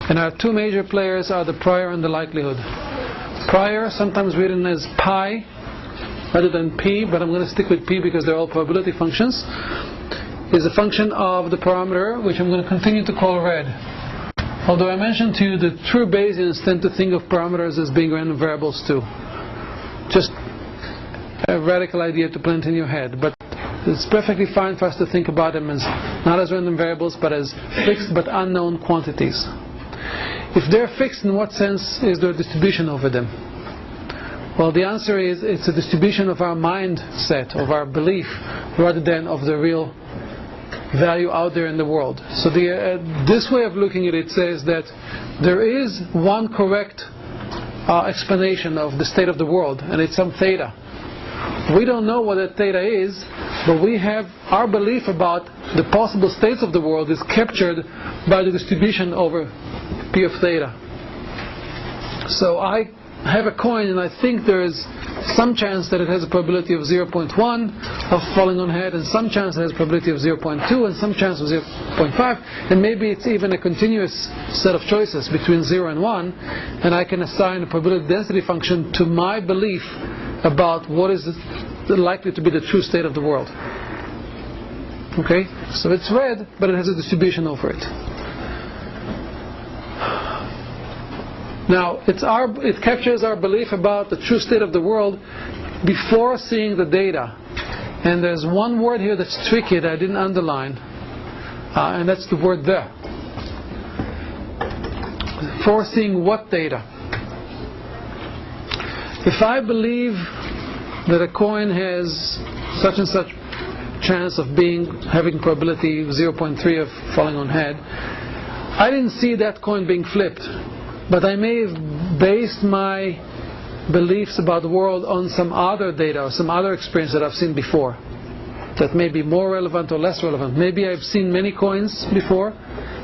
And our two major players are the prior and the likelihood. Prior, sometimes written as pi rather than p, but I'm going to stick with p because they're all probability functions, is a function of the parameter, which I'm going to continue to call red. Although I mentioned to you that true Bayesians tend to think of parameters as being random variables too. Just a radical idea to plant in your head. But it's perfectly fine for us to think about them as not as random variables, but as fixed but unknown quantities. If they're fixed, in what sense is there a distribution over them? Well, the answer is it's a distribution of our mindset, of our belief, rather than of the real value out there in the world. So this way of looking at it says that there is one correct explanation of the state of the world, and it's some theta. We don't know what that theta is, but we have our belief about the possible states of the world is captured by the distribution over p of theta. So I have a coin and I think there is some chance that it has a probability of 0.1 of falling on head, and some chance it has a probability of 0.2, and some chance of 0.5, and maybe it's even a continuous set of choices between 0 and 1, and I can assign a probability density function to my belief about what is likely to be the true state of the world. Okay? So it's red, but it has a distribution over it. Now, it captures our belief about the true state of the world before seeing the data. And there's one word here that's tricky that I didn't underline, and that's the word the. Before seeing what data? If I believe that a coin has such and such chance of having probability 0.3 of falling on head, I didn't see that coin being flipped. But I may have based my beliefs about the world on some other data or some other experience that I've seen before that may be more relevant or less relevant. Maybe I've seen many coins before.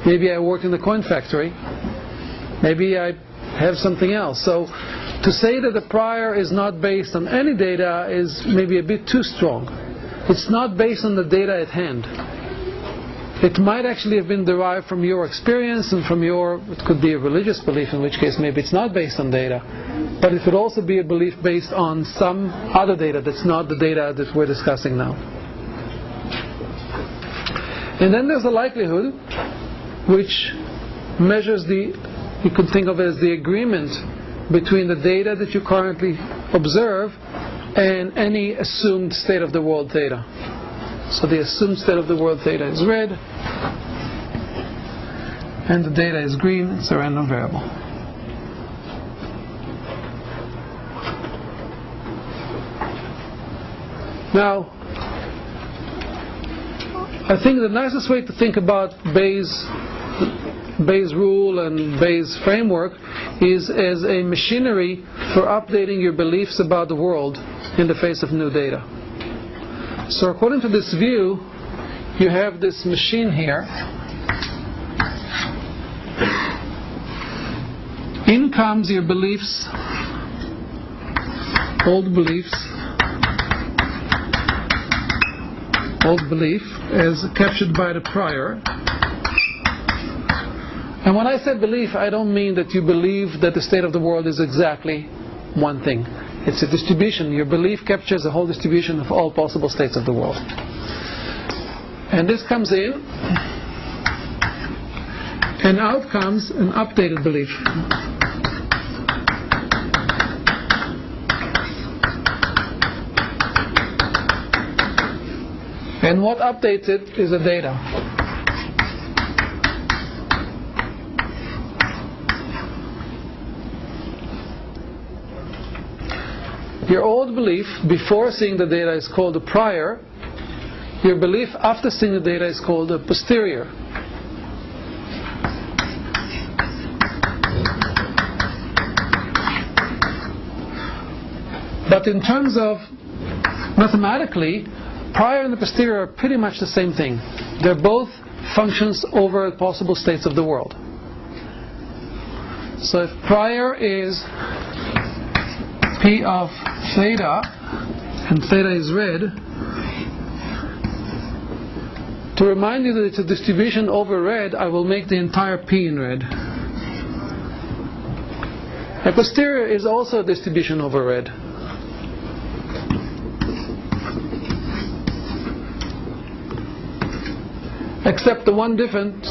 Maybe I worked in the coin factory. Maybe I have something else. So to say that the prior is not based on any data is maybe a bit too strong. It's not based on the data at hand. It might actually have been derived from your experience and from it could be a religious belief, in which case maybe it's not based on data. But it could also be a belief based on some other data that's not the data that we're discussing now. And then there's the likelihood, which measures you could think of it as the agreement between the data that you currently observe and any assumed state of the world theta. So the assumed state of the world theta is red, and the data is green. It's a random variable. Now, I think the nicest way to think about Bayes' rule and Bayes' framework is as a machinery for updating your beliefs about the world in the face of new data. So according to this view, you have this machine here. In comes your beliefs, old belief, as captured by the prior. And when I say belief, I don't mean that you believe that the state of the world is exactly one thing. It's a distribution. Your belief captures a whole distribution of all possible states of the world. And this comes in, and out comes an updated belief. And what updates it is the data. Your old belief before seeing the data is called a prior. Your belief after seeing the data is called a posterior. But in terms of mathematically, prior and the posterior are pretty much the same thing. They're both functions over possible states of the world. So if prior is P of theta, and theta is red, to remind you that it's a distribution over red, I will make the entire P in red. A posterior is also a distribution over red. Except the one difference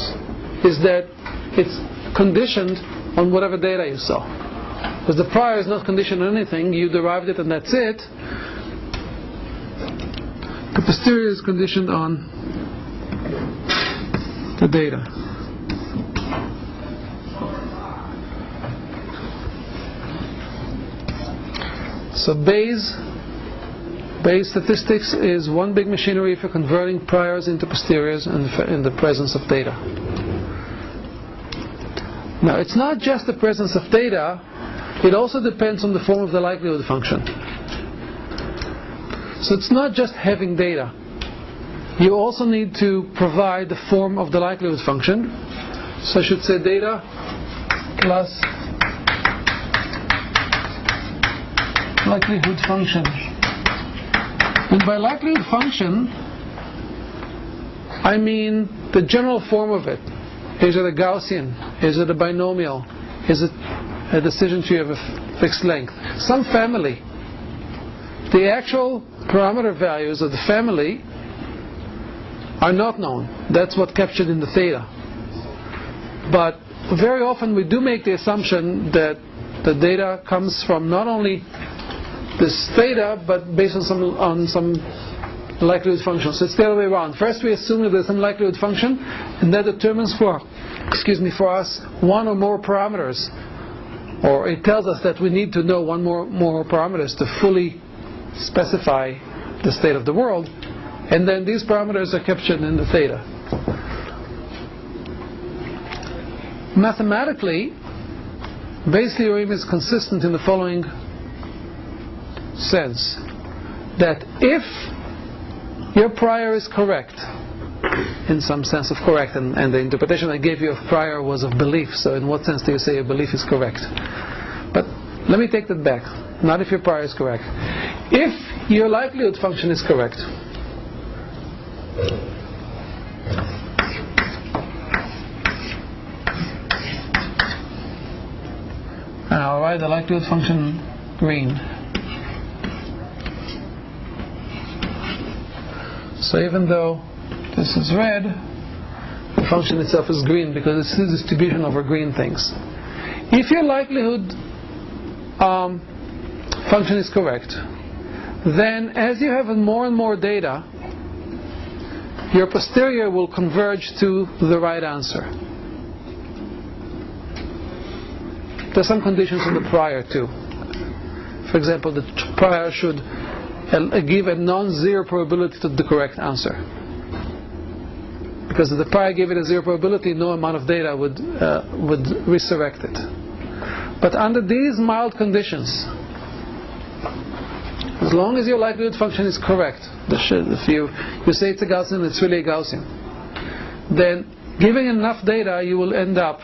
is that it's conditioned on whatever data you saw. Because the prior is not conditioned on anything, you derived it and that's it. The posterior is conditioned on the data. So Bayes statistics is one big machinery for converting priors into posteriors in the presence of data. Now, it's not just the presence of data, it also depends on the form of the likelihood function. So it's not just having data. You also need to provide the form of the likelihood function. So I should say data plus likelihood function. And by likelihood function, I mean the general form of it. Is it a Gaussian? Is it a binomial? Is it a decision tree of a fixed length? Some family. The actual parameter values of the family are not known. That's what captured in the theta. But very often we do make the assumption that the data comes from not only this theta, but based on some likelihood function. So it's the other way around. First we assume that there's some likelihood function, and that determines for us one or more parameters. Or it tells us that we need to know one more parameters to fully specify the state of the world, and then these parameters are captured in the theta. Mathematically, Bayes' theorem is consistent in the following sense, that if your prior is correct, in some sense of correct, and the interpretation I gave you of prior was of belief, so in what sense do you say your belief is correct? But let me take that back. Not if your prior is correct. If your likelihood function is correct, I'll write the likelihood function green. So even though this is red, the function itself is green because it's the distribution over green things. If your likelihood function is correct, then as you have more and more data, your posterior will converge to the right answer. There's some conditions in the prior too. For example, the prior should give a non-zero probability to the correct answer. Because if the prior gave it a zero probability, no amount of data would resurrect it. But under these mild conditions, as long as your likelihood function is correct, if you say it's a Gaussian, it's really a Gaussian, then giving enough data, you will end up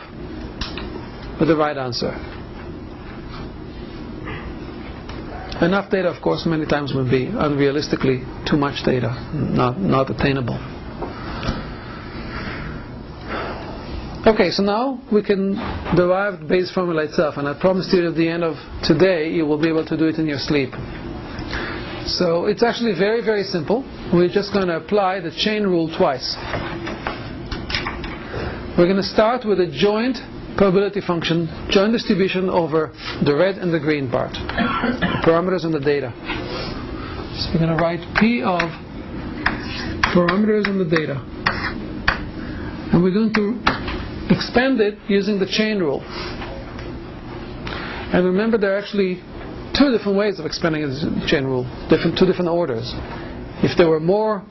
with the right answer. Enough data, of course, many times would be unrealistically too much data, not attainable. Okay, so now we can derive the Bayes formula itself, and I promised you at the end of today you will be able to do it in your sleep. So it's actually very, very simple. We're just going to apply the chain rule twice. We're going to start with a joint probability function, joint distribution over the red and the green part, the parameters and the data. So we're going to write P of parameters and the data. And we're going to expand it using the chain rule. And remember, there are actually two different ways of expanding the chain rule, two different orders. If there were more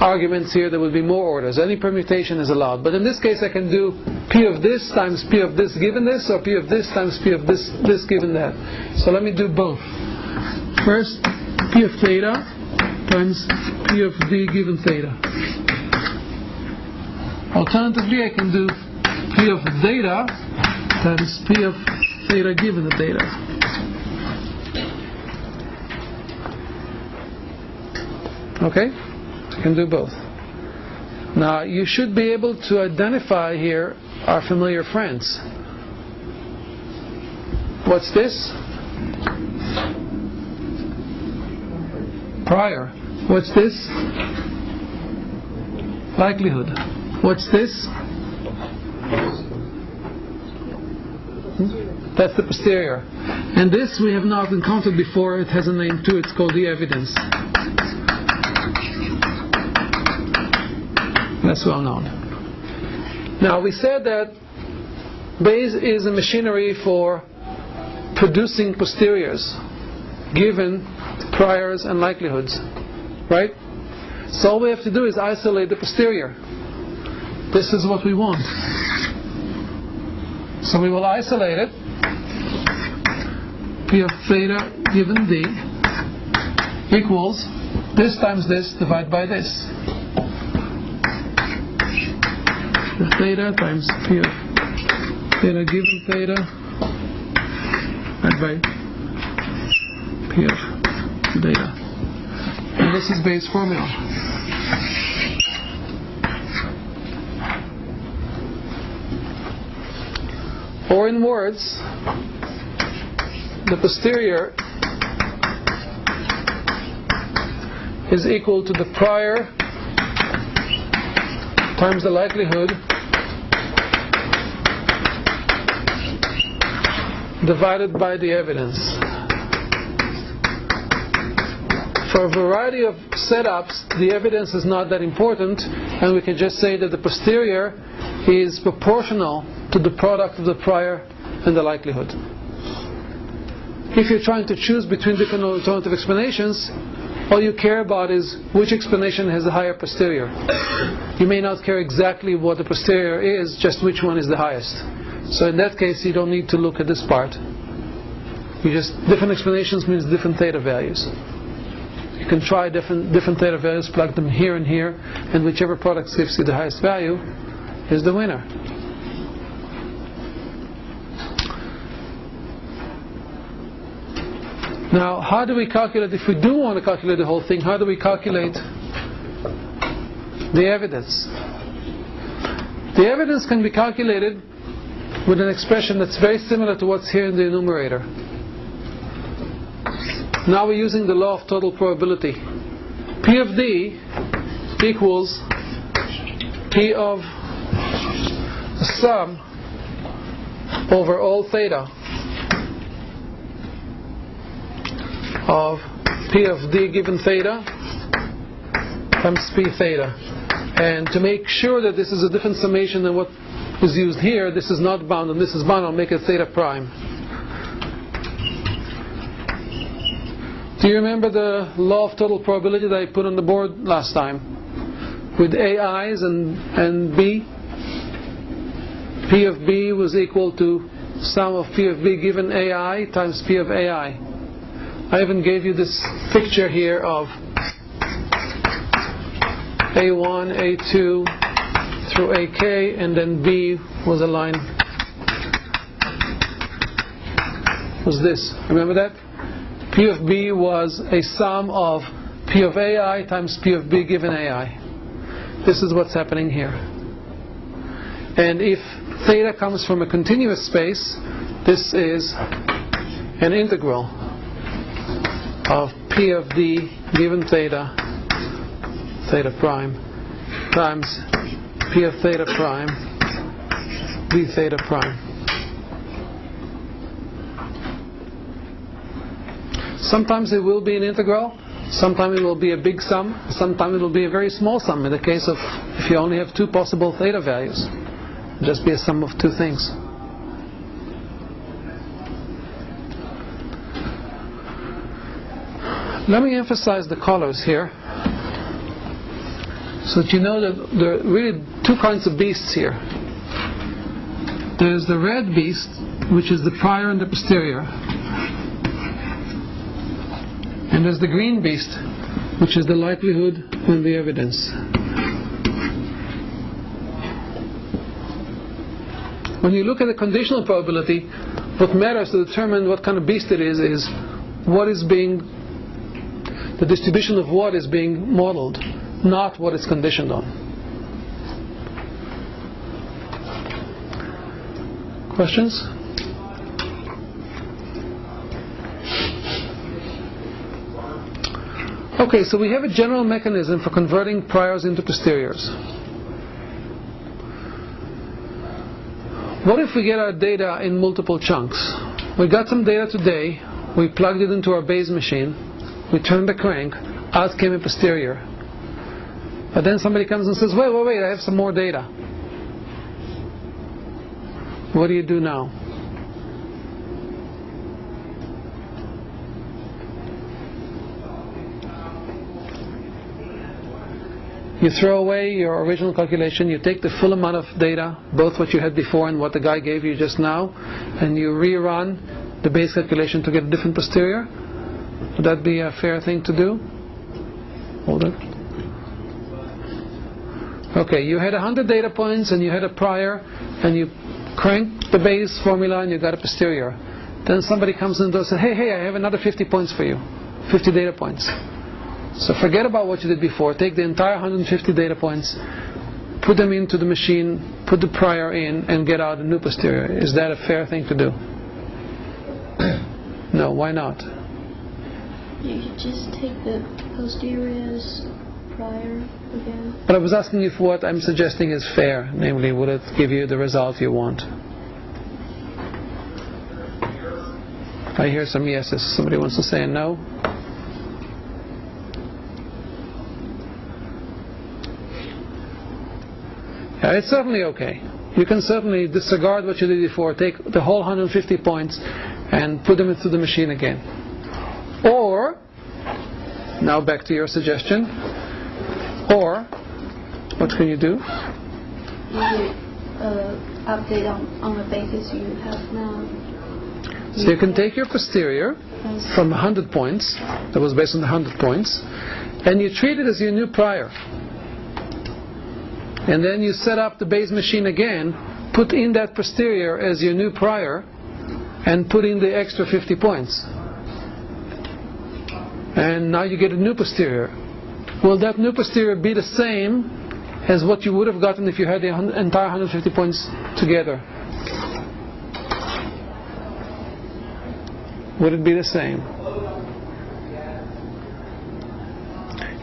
arguments here, there would be more orders. Any permutation is allowed. But in this case, I can do P of this times P of this given this, or P of this times P of this given that. So let me do both. First, P of theta times P of D given theta. Alternatively, I can do P of data times P of theta given the data. Okay? I can do both. Now, you should be able to identify here our familiar friends. What's this? Prior. What's this? Likelihood. What's this? That's the posterior. And this we have not encountered before. It has a name too. It's called the evidence. That's well known. Now we said that Bayes is a machinery for producing posteriors given priors and likelihoods, right? So all we have to do is isolate the posterior. This is what we want. So we will isolate it. P of theta given D equals this times this divided by this. The theta times P of theta given theta divided by P of theta. And this is Bayes' formula. Or in words, the posterior is equal to the prior times the likelihood divided by the evidence. For a variety of setups, the evidence is not that important, and we can just say that the posterior is proportional to the product of the prior and the likelihood. If you're trying to choose between different alternative explanations, all you care about is which explanation has the higher posterior. You may not care exactly what the posterior is, just which one is the highest. So in that case, you don't need to look at this part. Different explanations means different theta values. You can try different theta values, plug them here and here, and whichever product gives you the highest value is the winner. Now, how do we calculate, if we do want to calculate the whole thing, how do we calculate the evidence? The evidence can be calculated with an expression that's very similar to what's here in the enumerator. Now we're using the law of total probability. P of D equals P of the sum over all theta of P of D given theta times P theta. And to make sure that this is a different summation than what is used here, this is not bound and this is bound, I'll make it theta prime. Do you remember the law of total probability that I put on the board last time? With AIs and B? P of B was equal to sum of P of B given AI times P of AI. I even gave you this picture here of A1, A2 through AK, and then B was a line. Was this? Remember that? P of B was a sum of P of AI times P of B given AI. This is what's happening here. And if theta comes from a continuous space, this is an integral of P of D given theta, theta prime, times P of theta prime, D theta prime. Sometimes it will be an integral, sometimes it will be a big sum, sometimes it will be a very small sum. In the case of if you only have two possible theta values, it'll just be a sum of two things. Let me emphasize the colors here, so that you know that there are really two kinds of beasts here. There's the red beast, which is the prior and the posterior. And there's the green beast, which is the likelihood and the evidence. When you look at the conditional probability, what matters to determine what kind of beast it is what is being, the distribution of what is being modeled, not what it's conditioned on. Questions? Okay, so we have a general mechanism for converting priors into posteriors. What if we get our data in multiple chunks? We got some data today, we plugged it into our Bayes machine, we turned the crank, out came a posterior. But then somebody comes and says, wait, I have some more data. What do you do now? You throw away your original calculation, you take the full amount of data, both what you had before and what the guy gave you just now, and you rerun the Bayes calculation to get a different posterior? Would that be a fair thing to do? Hold it. Okay, you had 100 data points and you had a prior, and you cranked the Bayes formula and you got a posterior. Then somebody comes in and says, hey, I have another 50 points for you, 50 data points. So forget about what you did before, take the entire 150 data points, put them into the machine, put the prior in, and get out a new posterior. Is that a fair thing to do? No, why not? You could just take the posteriors prior again. But I was asking you for what I'm suggesting is fair, namely, would it give you the result you want? I hear some yeses. Somebody wants to say a no? Yeah, it's certainly okay. You can certainly disregard what you did before, take the whole 150 points and put them into the machine again. Or, now back to your suggestion, or, what can you do? You update on the basis you have now. So you can take your posterior from 100 points, that was based on the 100 points, and you treat it as your new prior. And then you set up the Bayes machine again, put in that posterior as your new prior, and put in the extra 50 points. And now you get a new posterior. Will that new posterior be the same as what you would have gotten if you had the entire 150 points together? Would it be the same?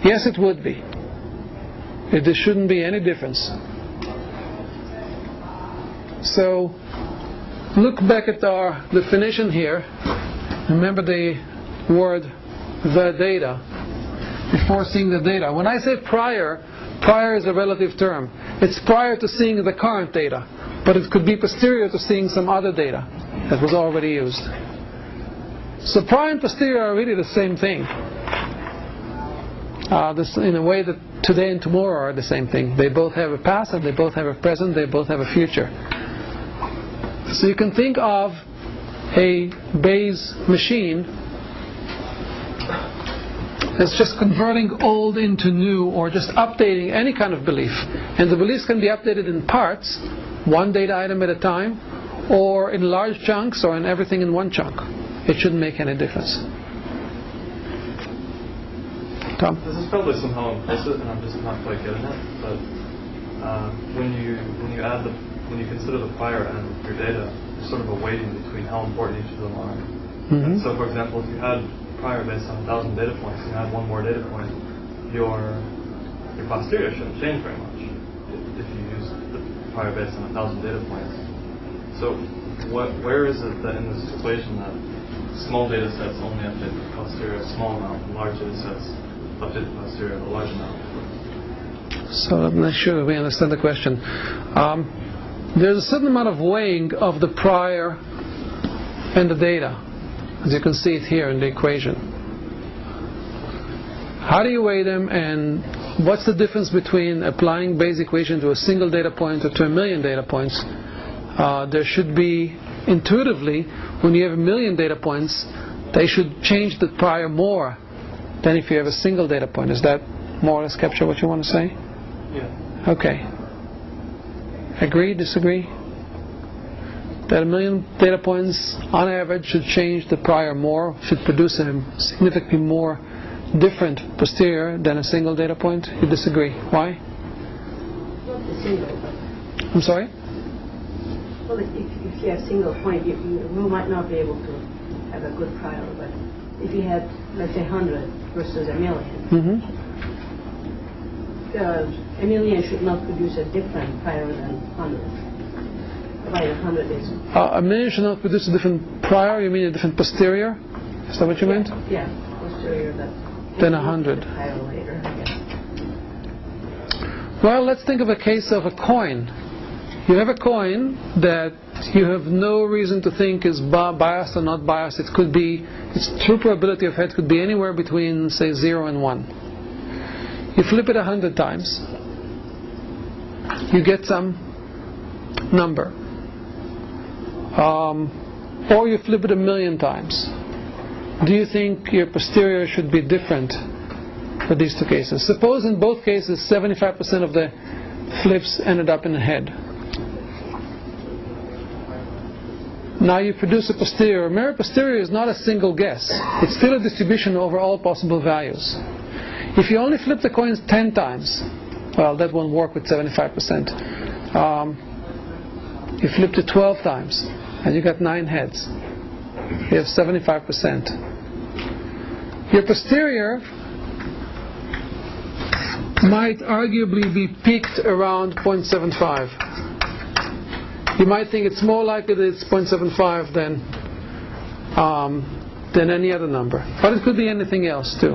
Yes, it would be. There shouldn't be any difference. So, look back at our definition here. Remember the word the data before seeing the data. When I say prior is a relative term. It's prior to seeing the current data, but it could be posterior to seeing some other data that was already used. So prior and posterior are really the same thing. In a way that today and tomorrow are the same thing. They both have a past and they both have a present, they both have a future. So you can think of a Bayes machine as just converting old into new, or just updating any kind of belief. And the beliefs can be updated in parts, one data item at a time, or in large chunks, or in everything in one chunk. It shouldn't make any difference. Tom? This is probably somehow implicit, and I'm just not quite getting it. But when you consider the prior and your data, there's sort of a weighting between how important each of them are. Mm-hmm. So, for example, if you had prior based on 1,000 data points, and you had one more data point, your posterior shouldn't change very much if you use the prior based on 1,000 data points. So, where is it that in this equation that small data sets only update the posterior a small amount, and large data sets update the posterior a large amount? So I'm not sure we understand the question. There's a certain amount of weighing of the prior and the data, as you can see it here in the equation. How do you weigh them, and what's the difference between applying Bayes equation to a single data point or to 1,000,000 data points? There should be, intuitively, when you have 1,000,000 data points, they should change the prior more than if you have a single data point. Does that more or less capture what you want to say? Yeah. Okay. Agree? Disagree? That 1,000,000 data points on average should change the prior more, should produce a significantly more different posterior than a single data point? You disagree. Why? Not the single. I'm sorry? Well, if you have single point, your rule might not be able to have a good prior. But if you have, let's say, 100 versus a million, a million should not produce a different prior than 100. Provided 100 is... A million should not produce a different prior, you mean a different posterior? Is that what you meant? Yeah, posterior than 100. Prior later, I guess. Well, let's think of a case of a coin. You have a coin that you have no reason to think is biased or not biased. It could be, its true probability of head could be anywhere between, say, 0 and 1. You flip it 100 times. You get some number. Or you flip it 1,000,000 times. Do you think your posterior should be different for these two cases? Suppose in both cases 75% of the flips ended up in the head. Now you produce a posterior. Remember, posterior is not a single guess. It's still a distribution over all possible values. If you only flip the coins 10 times, well, that won't work with 75%. You flipped it 12 times, and you got 9 heads. You have 75%. Your posterior might arguably be peaked around 0.75. You might think it's more likely that it's 0.75 than any other number. But it could be anything else too.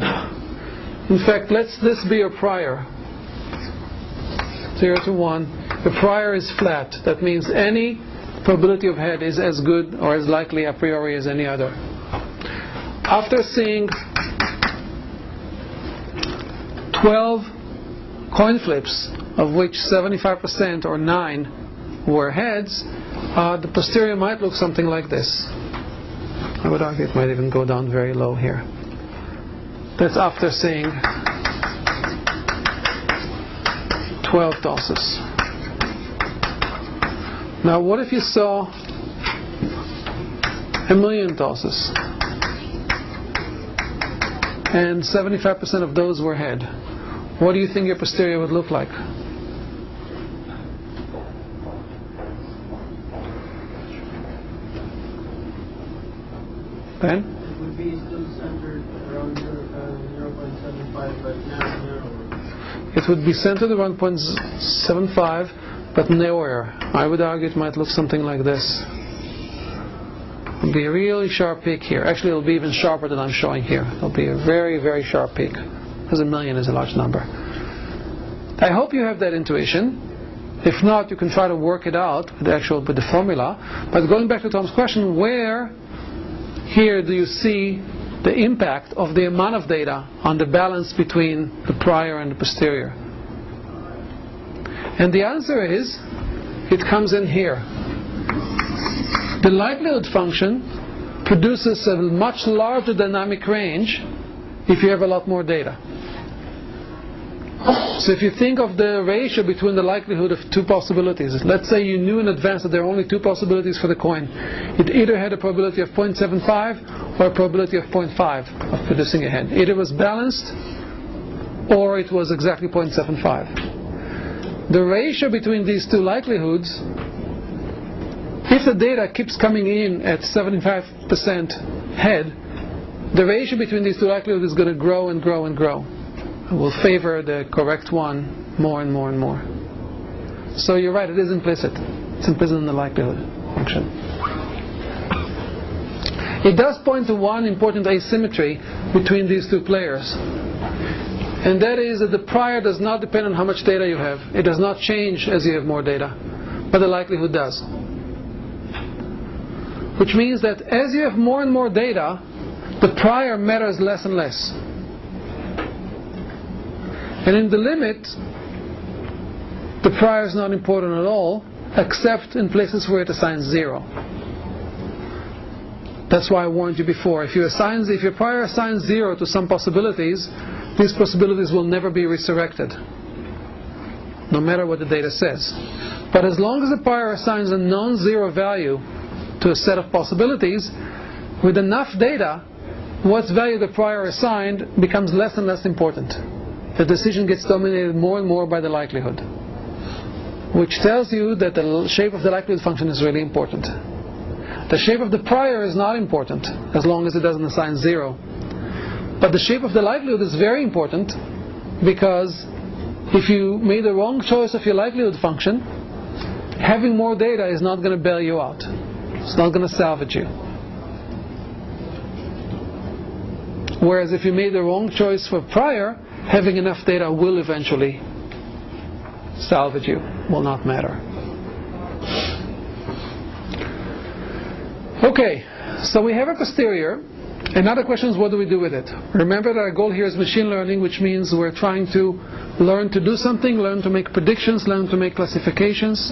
In fact, let this be your prior. 0 to 1. The prior is flat. That means any probability of head is as good or as likely a priori as any other. After seeing 12 coin flips, of which 75% or 9 were heads, the posterior might look something like this. I would argue it might even go down very low here. That's after seeing 12 tosses. Now what if you saw 1,000,000 tosses and 75% of those were head? What do you think your posterior would look like? Ben? It would be still centered around 0.75, but now narrower. It would be centered around 0.75, but narrower. I would argue it might look something like this. It will be a really sharp peak here. Actually, it will be even sharper than I'm showing here. It will be a very, very sharp peak, because 1,000,000 is a large number. I hope you have that intuition. If not, you can try to work it out with the formula. But going back to Tom's question, where here do you see the impact of the amount of data on the balance between the prior and the posterior? And the answer is, it comes in here. The likelihood function produces a much larger dynamic range if you have a lot more data. So if you think of the ratio between the likelihood of two possibilities, let's say you knew in advance that there are only two possibilities for the coin. It either had a probability of 0.75 or a probability of 0.5 of producing a head. Either it was balanced or it was exactly 0.75. The ratio between these two likelihoods, if the data keeps coming in at 75% head, the ratio between these two likelihoods is going to grow and grow and grow. It will favor the correct one more and more and more. So you're right, it is implicit. It's implicit in the likelihood function. It does point to one important asymmetry between these two players. And that is that the prior does not depend on how much data you have. It does not change as you have more data. But the likelihood does. Which means that as you have more and more data, the prior matters less and less. And in the limit, the prior is not important at all, except in places where it assigns 0. That's why I warned you before. If your prior assigns 0 to some possibilities, these possibilities will never be resurrected, no matter what the data says. But as long as the prior assigns a non-zero value to a set of possibilities, with enough data, what value the prior assigned becomes less and less important. The decision gets dominated more and more by the likelihood, which tells you that the shape of the likelihood function is really important. The shape of the prior is not important as long as it doesn't assign 0. But the shape of the likelihood is very important, because if you made the wrong choice of your likelihood function, having more data is not going to bail you out. It's not going to salvage you. Whereas if you made the wrong choice for prior, having enough data will eventually salvage you, will not matter. Okay, so we have a posterior. Another question is, what do we do with it? Remember that our goal here is machine learning, which means we're trying to learn to do something, learn to make predictions, learn to make classifications.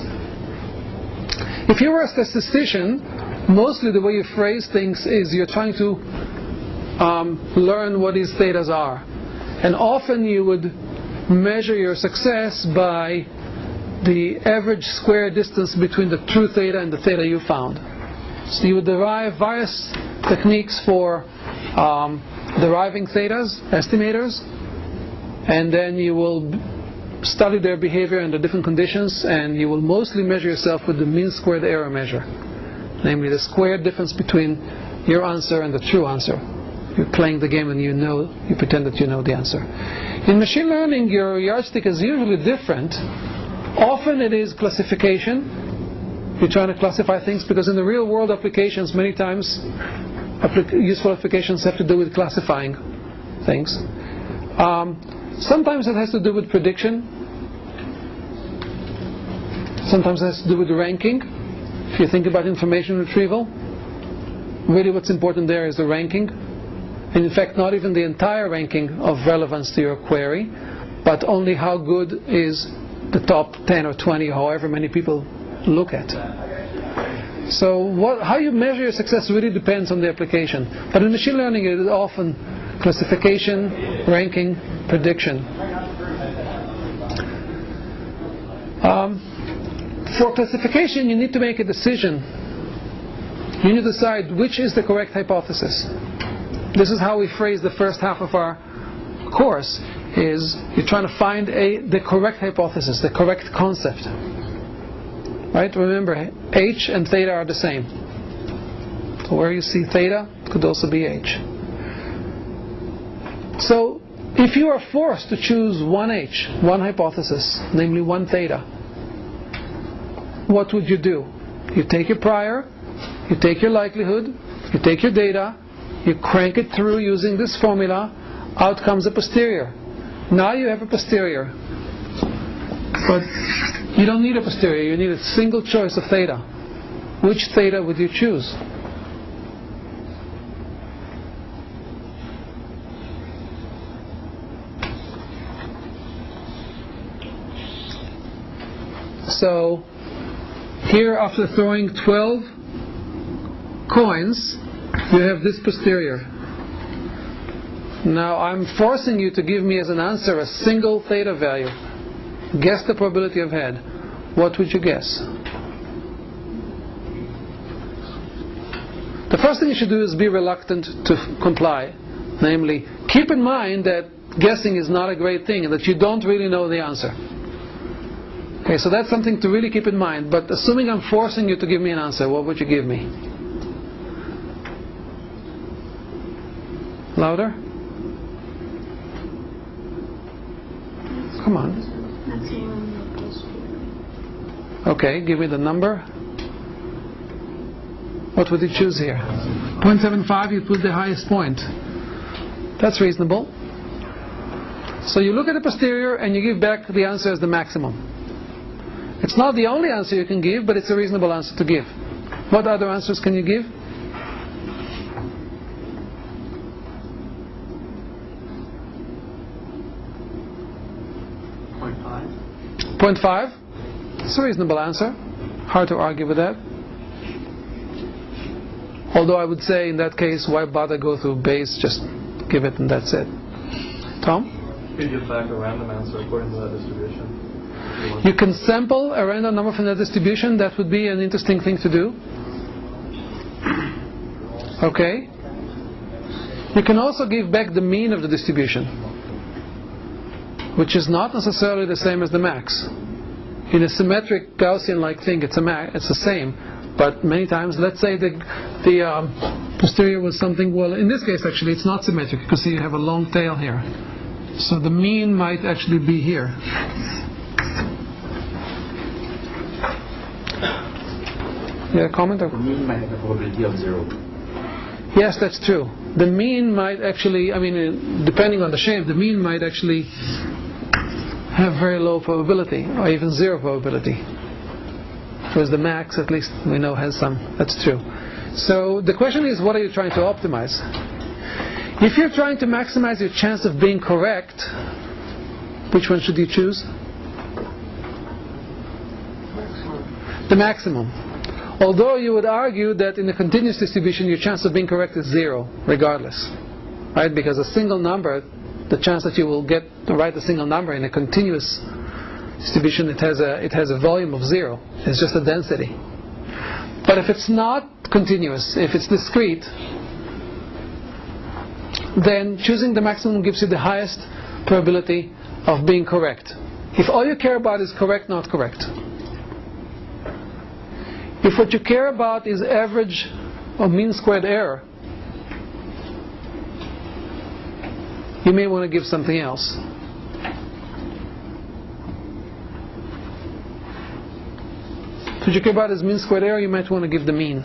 If you were a statistician, mostly the way you phrase things is you're trying to learn what these thetas are. And often you would measure your success by the average square distance between the true theta and the theta you found. So you would derive various techniques for deriving thetas, estimators, and then you will study their behavior under different conditions, and you will mostly measure yourself with the mean squared error measure, namely the square difference between your answer and the true answer. You're playing the game and you pretend that you know the answer. In machine learning, your yardstick is usually different. Often it is classification. You're trying to classify things, because in the real world applications, many times useful applications have to do with classifying things. Sometimes it has to do with prediction. Sometimes it has to do with ranking. If you think about information retrieval, really what's important there is the ranking. And in fact, not even the entire ranking of relevance to your query, but only how good is the top 10 or 20, however many people look at. So how you measure your success really depends on the application. But in machine learning, it is often classification, ranking, prediction. For classification, you need to make a decision. You need to decide which is the correct hypothesis. This is how we phrase the first half of our course, is you're trying to find the correct hypothesis, the correct concept. Right? Remember, H and theta are the same. So where you see theta, it could also be H. So if you are forced to choose one H, one hypothesis, namely one theta, what would you do? You take your prior, you take your likelihood, you take your data, you crank it through using this formula, out comes a posterior. Now you have a posterior. But you don't need a posterior, you need a single choice of theta. Which theta would you choose? So here, after throwing 12 coins, you have this posterior. Now I'm forcing you to give me as an answer a single theta value. Guess the probability of head. What would you guess? The first thing you should do is be reluctant to comply. Namely, keep in mind that guessing is not a great thing and that you don't really know the answer. Okay, so that's something to really keep in mind. But assuming I'm forcing you to give me an answer, what would you give me? Louder? Come on. Okay, give me the number. What would you choose here? 0.75, you put the highest point. That's reasonable. So you look at the posterior and you give back the answer as the maximum. It's not the only answer you can give, but it's a reasonable answer to give. What other answers can you give? 0.5? It's a reasonable answer. Hard to argue with that. Although I would say in that case, why bother go through base? Just give it and that's it. Tom? You give back a random answer according to that distribution. You can sample a random number from that distribution. That would be an interesting thing to do. Okay. You can also give back the mean of the distribution, which is not necessarily the same as the max. In a symmetric Gaussian-like thing, it's the same, but many times, let's say the posterior was something, well, in this case actually it's not symmetric because you have a long tail here. So the mean might actually be here. Yeah, comment? The mean might have a probability of 0. Yes, that's true. The mean might actually, I mean, depending on the shape, the mean might actually have very low probability, or even 0 probability. Whereas the max, at least we know, has some. That's true. So the question is, what are you trying to optimize? If you're trying to maximize your chance of being correct, which one should you choose? The maximum. Although you would argue that in a continuous distribution your chance of being correct is 0, regardless. Right? Because a single number, the chance that you will get to write a single number in a continuous distribution, it has a volume of 0. It's just a density. But if it's not continuous, if it's discrete, then choosing the maximum gives you the highest probability of being correct. If all you care about is correct, not correct. If what you care about is average or mean squared error, you may want to give something else. If what you care about is mean squared error, you might want to give the mean.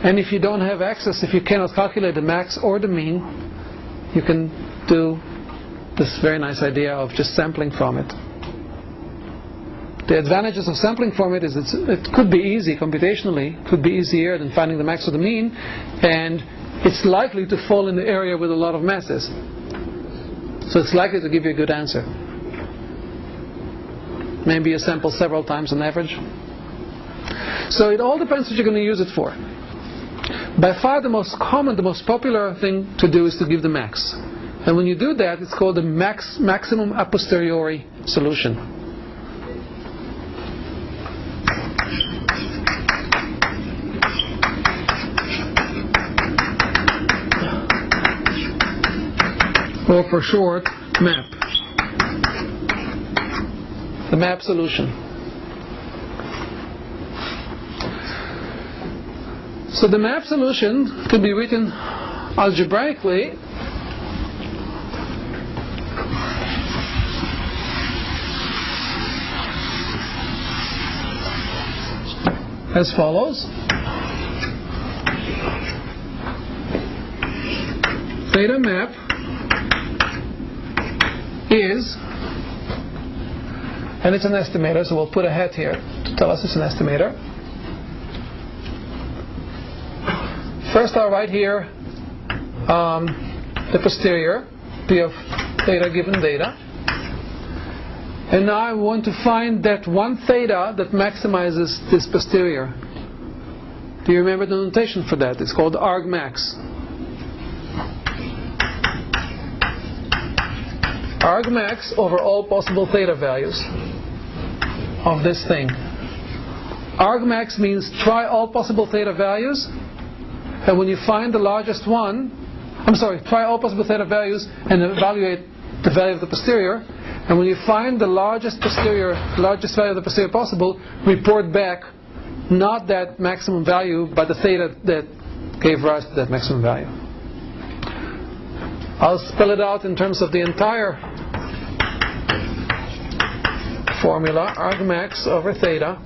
And if you don't have access, if you cannot calculate the max or the mean, you can do this very nice idea of just sampling from it. The advantages of sampling from it is it could be easy computationally, could be easier than finding the max or the mean, and it's likely to fall in the area with a lot of masses. So it's likely to give you a good answer. Maybe you sample several times on average. So it all depends what you're going to use it for. By far the most common, the most popular thing to do is to give the max. And when you do that, it's called the maximum a posteriori solution. Or for short, MAP. The MAP solution. So the MAP solution could be written algebraically as follows. Theta map is, and it's an estimator, so we'll put a hat here to tell us it's an estimator. First I'll write here the posterior, P of theta given theta. And now I want to find that one theta that maximizes this posterior. Do you remember the notation for that? It's called argmax. Argmax over all possible theta values of this thing. Argmax means try all possible theta values, and when you find the largest one, try all possible theta values and evaluate the value of the posterior, and when you find the largest value of the posterior possible, report back not that maximum value, but the theta that gave rise to that maximum value. I'll spell it out in terms of the entire formula. Argmax over theta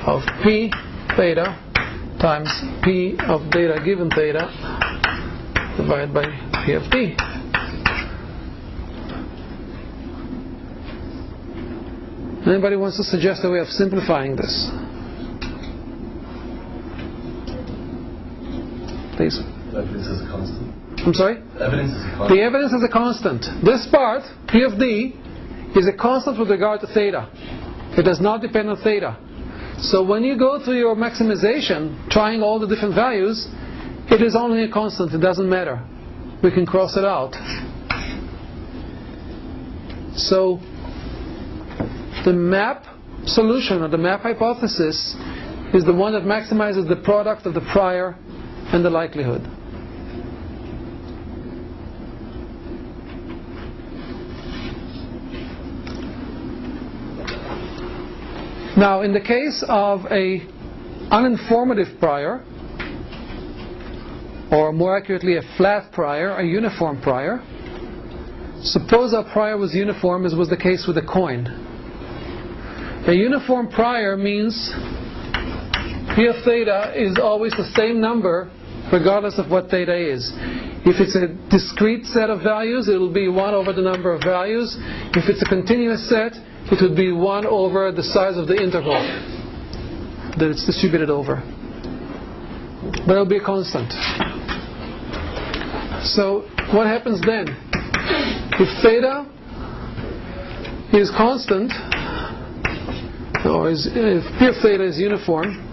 of P theta times P of theta given theta divided by P of T. Anybody wants to suggest a way of simplifying this? Please. The evidence is a constant. I'm sorry? The evidence is a constant. The evidence is a constant. This part, P of D, is a constant with regard to theta. It does not depend on theta. So when you go through your maximization, trying all the different values, it is only a constant. It doesn't matter. We can cross it out. So the MAP solution, or the MAP hypothesis, is the one that maximizes the product of the prior and the likelihood. Now, in the case of a uninformative prior, or more accurately a flat prior, a uniform prior, suppose our prior was uniform, as was the case with the coin. A uniform prior means P of theta is always the same number regardless of what theta is. If it's a discrete set of values, it will be 1 over the number of values. If it's a continuous set, it would be 1 over the size of the interval that it's distributed over. But it will be a constant. So what happens then? If theta is constant, or if P of theta is uniform,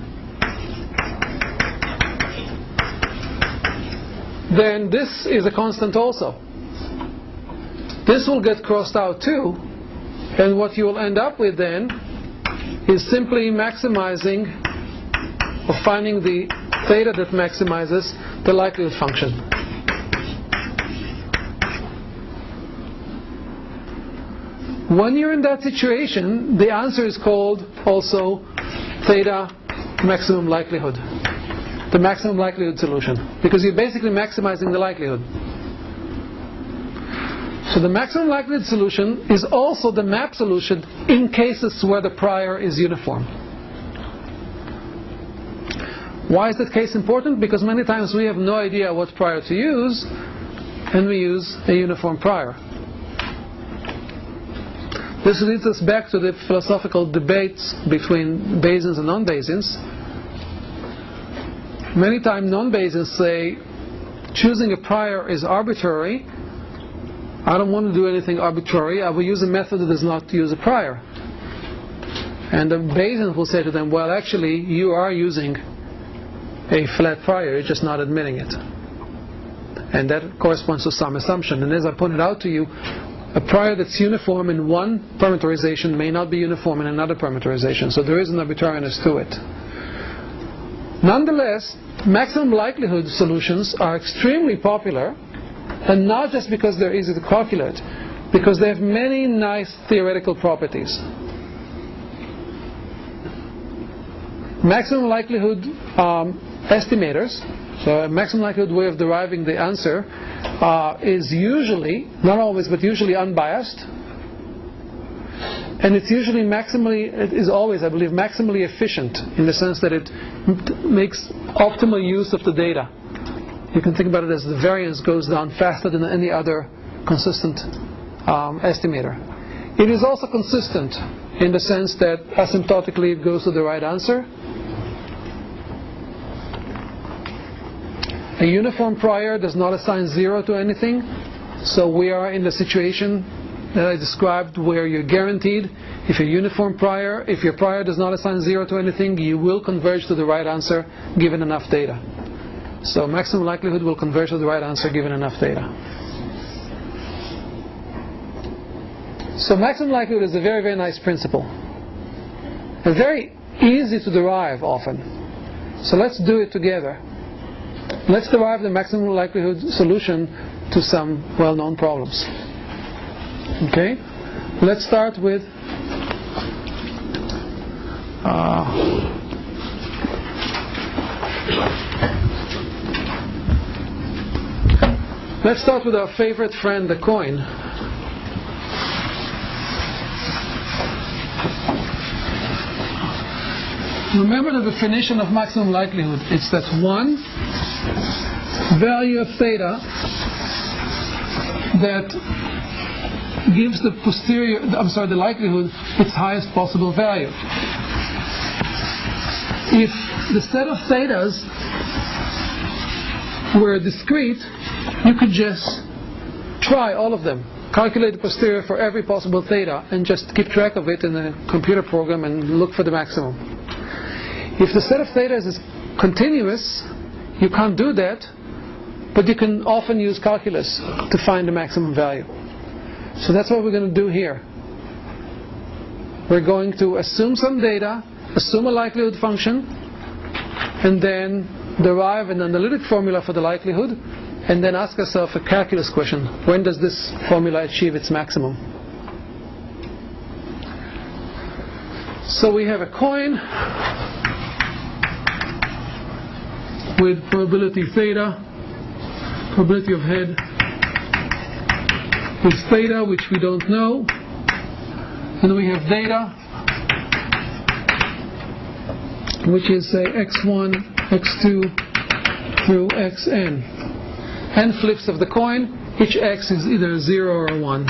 then this is a constant also. This will get crossed out too, and what you will end up with then is simply maximizing, or finding the theta that maximizes the likelihood function. When you're in that situation, the answer is called also theta maximum likelihood. The maximum likelihood solution, because you're basically maximizing the likelihood. So the maximum likelihood solution is also the map solution in cases where the prior is uniform. Why is that case important? Because many times we have no idea what prior to use, and we use a uniform prior. This leads us back to the philosophical debates between Bayesians and non-Bayesians. Many times non-Bayesians say choosing a prior is arbitrary. I don't want to do anything arbitrary. I will use a method that does not use a prior. And the Bayesians will say to them, well, actually, you are using a flat prior, you're just not admitting it. And that corresponds to some assumption. And as I pointed out to you, a prior that's uniform in one parameterization may not be uniform in another parameterization. So there is an arbitrariness to it. Nonetheless, maximum likelihood solutions are extremely popular, and not just because they're easy to calculate, because they have many nice theoretical properties. Maximum likelihood estimators, so a maximum likelihood way of deriving the answer, is usually, not always, but usually unbiased. And it's usually it is always, I believe, maximally efficient in the sense that it makes optimal use of the data. You can think about it as the variance goes down faster than any other consistent estimator. It is also consistent in the sense that asymptotically it goes to the right answer. A uniform prior does not assign 0 to anything, so we are in the situation that I described where you're guaranteed if a uniform prior, if your prior does not assign 0 to anything, you will converge to the right answer given enough data. So maximum likelihood will converge to the right answer given enough data. So maximum likelihood is a very, very nice principle. And very easy to derive often. So let's do it together. Let's derive the maximum likelihood solution to some well-known problems. Okay? Let's start with our favorite friend, the coin. Remember the definition of maximum likelihood. It's that one value of theta that gives the the likelihood its highest possible value. If the set of thetas were discrete, you could just try all of them. Calculate the posterior for every possible theta and just keep track of it in a computer program and look for the maximum. If the set of thetas is continuous, you can't do that, but you can often use calculus to find the maximum value. So that's what we're going to do here. We're going to assume some data, assume a likelihood function, and then derive an analytic formula for the likelihood, and then ask ourselves a calculus question. When does this formula achieve its maximum? So we have a coin with probability theta, probability of head with theta, which we don't know, and we have data, which is say x1, x2 through xn. N flips of the coin, each x is either 0 or 1.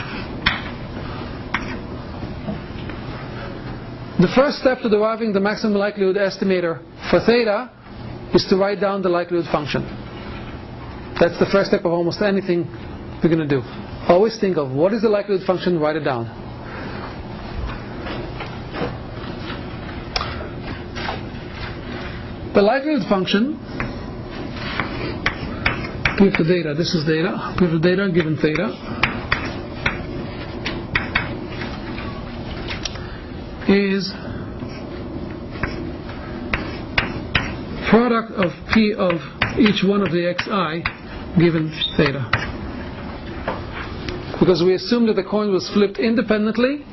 The first step to deriving the maximum likelihood estimator for theta is to write down the likelihood function. That's the first step of almost anything we're going to do. Always think of what is the likelihood function, write it down. The likelihood function, give the data, this is data, give the data given theta, is product of P of each one of the xi given theta. Because we assume that the coin was flipped independently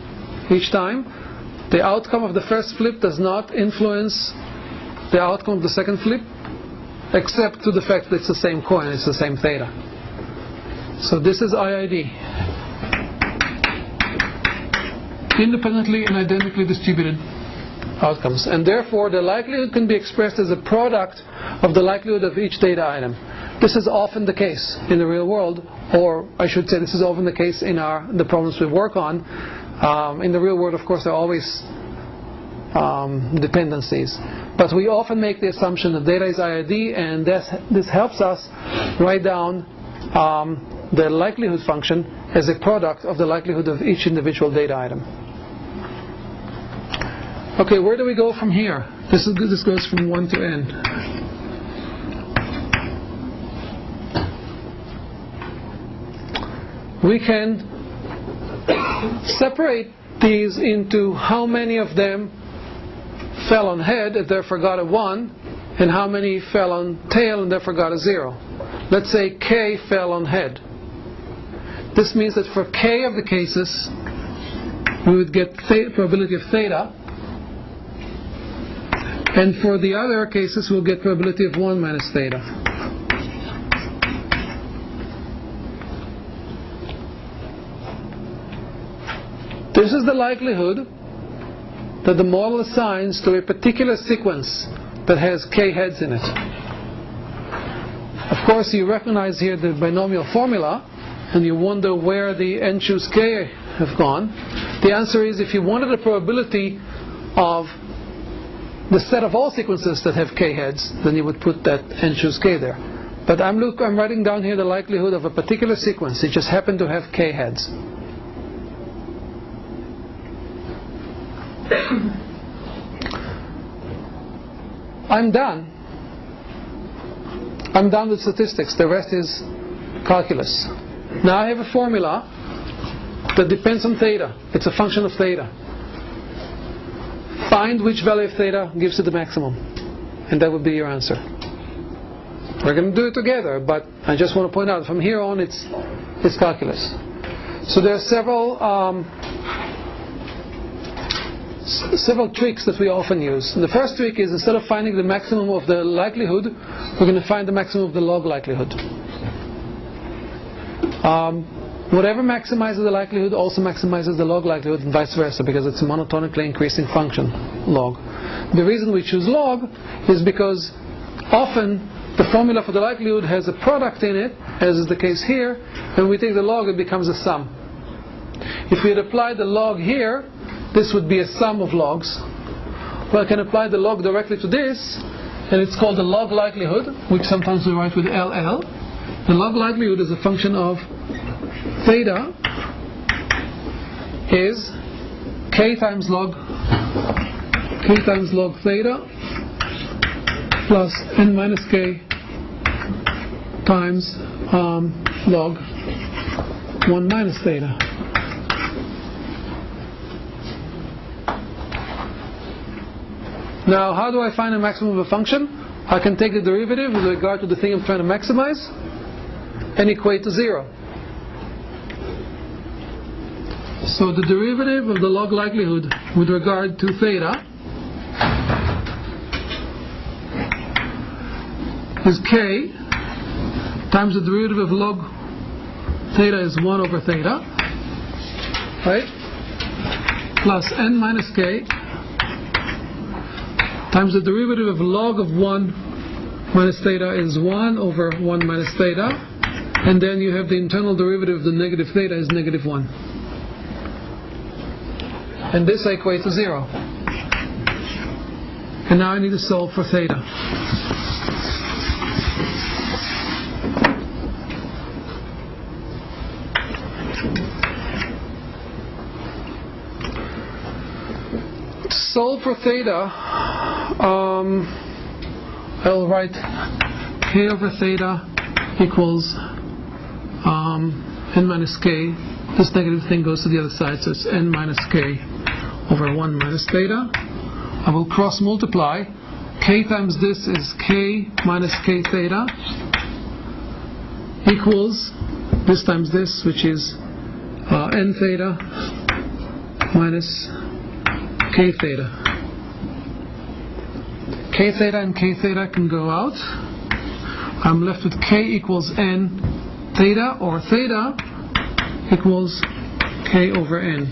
each time, the outcome of the first flip does not influence the outcome of the second flip, except to the fact that it's the same coin, it's the same theta. So this is IID. Independently and identically distributed outcomes. And therefore the likelihood can be expressed as a product of the likelihood of each data item. This is often the case in the real world, or I should say this is often the case in the problems we work on. In the real world, of course, there are always dependencies. But we often make the assumption that data is IID, and this helps us write down the likelihood function as a product of the likelihood of each individual data item. Okay, where do we go from here? This goes from 1 to n. We can separate these into how many of them fell on head and therefore got a 1, and how many fell on tail and therefore got a 0. Let's say k fell on head. This means that for k of the cases, we would get probability of theta, and for the other cases, we'll get probability of 1 minus theta. This is the likelihood that the model assigns to a particular sequence that has k heads in it. Of course, you recognize here the binomial formula, and you wonder where the n choose k have gone. The answer is, if you wanted a probability of the set of all sequences that have k heads, then you would put that n choose k there. But I'm writing down here the likelihood of a particular sequence. It just happened to have k heads. I'm done. I'm done with statistics. The rest is calculus. Now I have a formula that depends on theta. It's a function of theta. Find which value of theta gives you the maximum, and that would be your answer. We're going to do it together, but I just want to point out, from here on it's calculus. So there are several tricks that we often use. The first trick is, instead of finding the maximum of the likelihood, we're going to find the maximum of the log likelihood. Whatever maximizes the likelihood also maximizes the log likelihood, and vice versa, because it's a monotonically increasing function, log. The reason we choose log is because often the formula for the likelihood has a product in it, as is the case here. When we take the log, it becomes a sum. If we had applied the log here, this would be a sum of logs. Well, I can apply the log directly to this, and it's called the log likelihood, which sometimes we write with LL. The log likelihood is a function of theta is k times log theta plus n minus k times log 1 minus theta. Now, how do I find a maximum of a function? I can take the derivative with regard to the thing I'm trying to maximize and equate to 0. So the derivative of the log likelihood with regard to theta is k times the derivative of log theta is 1 over theta, right? Plus n minus k times the derivative of log of 1 minus theta is 1 over 1 minus theta, and then you have the internal derivative of the negative theta is negative 1. And this I equate to 0. And now I need to solve for theta. To solve for theta, I'll write k over theta equals n minus k. This negative thing goes to the other side, so it's n minus k over 1 minus theta. I will cross multiply. K times this is k minus k theta equals this times this, which is n theta minus k theta. K theta and k theta can go out. I'm left with k equals n theta, or theta equals k over n.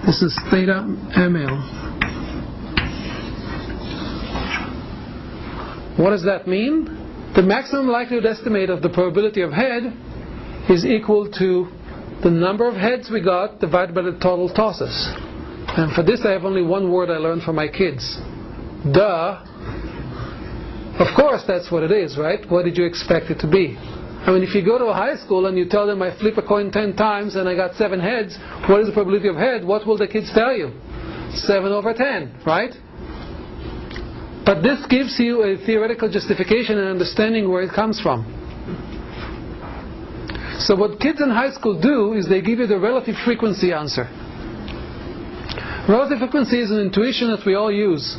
This is theta ml. What does that mean? The maximum likelihood estimate of the probability of head is equal to the number of heads we got divided by the total tosses. And for this I have only one word I learned from my kids. Duh. Of course that's what it is, right? What did you expect it to be? I mean, if you go to a high school and you tell them I flip a coin 10 times and I got 7 heads, what is the probability of head? What will the kids tell you? 7 over 10, right? But this gives you a theoretical justification and understanding where it comes from. So what kids in high school do is they give you the relative frequency answer. Relative frequency is an intuition that we all use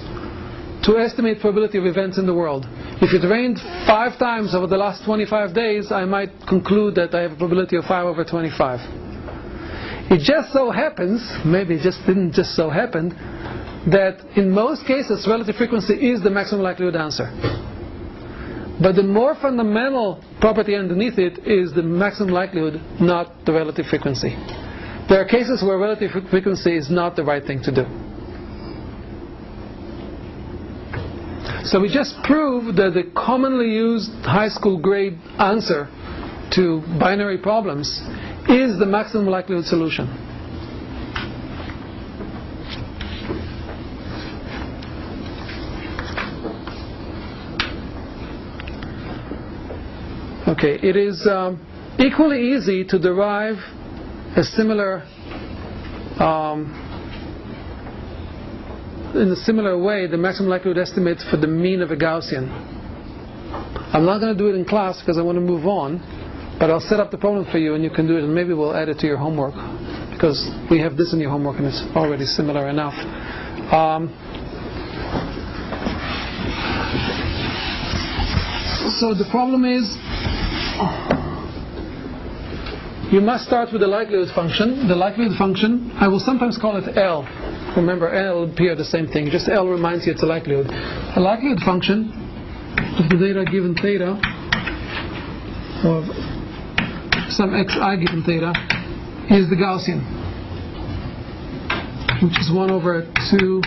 to estimate probability of events in the world. If it rained 5 times over the last 25 days, I might conclude that I have a probability of 5 over 25. It just so happens, maybe it just didn't just so happen, that in most cases relative frequency is the maximum likelihood answer. But the more fundamental property underneath it is the maximum likelihood, not the relative frequency. There are cases where relative frequency is not the right thing to do. So we just proved that the commonly used high school grade answer to binary problems is the maximum likelihood solution. Okay, it is equally easy to derive a similar in a similar way the maximum likelihood estimate for the mean of a Gaussian. I'm not going to do it in class because I want to move on, but I'll set up the problem for you and you can do it, and maybe we'll add it to your homework because we have this in your homework and it's already similar enough. So the problem is you must start with the likelihood function. The likelihood function, I will sometimes call it L. Remember, L and P are the same thing. Just L reminds you it's a likelihood. A likelihood function of the data given theta, or some xi given theta, is the Gaussian, which is 1 over 2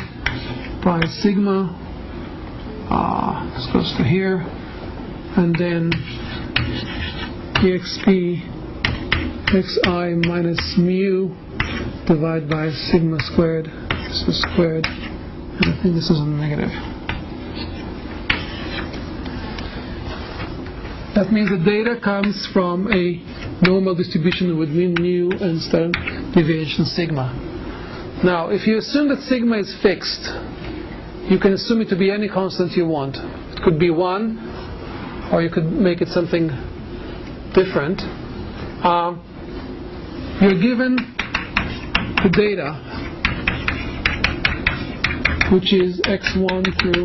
pi sigma. This goes to here, and then exp xi minus mu divided by sigma squared. This is squared, and I think this is a negative. That means the data comes from a normal distribution with mean mu and standard deviation sigma. Now, if you assume that sigma is fixed, you can assume it to be any constant you want. It could be 1, or you could make it something different. You're given the data, which is x1 through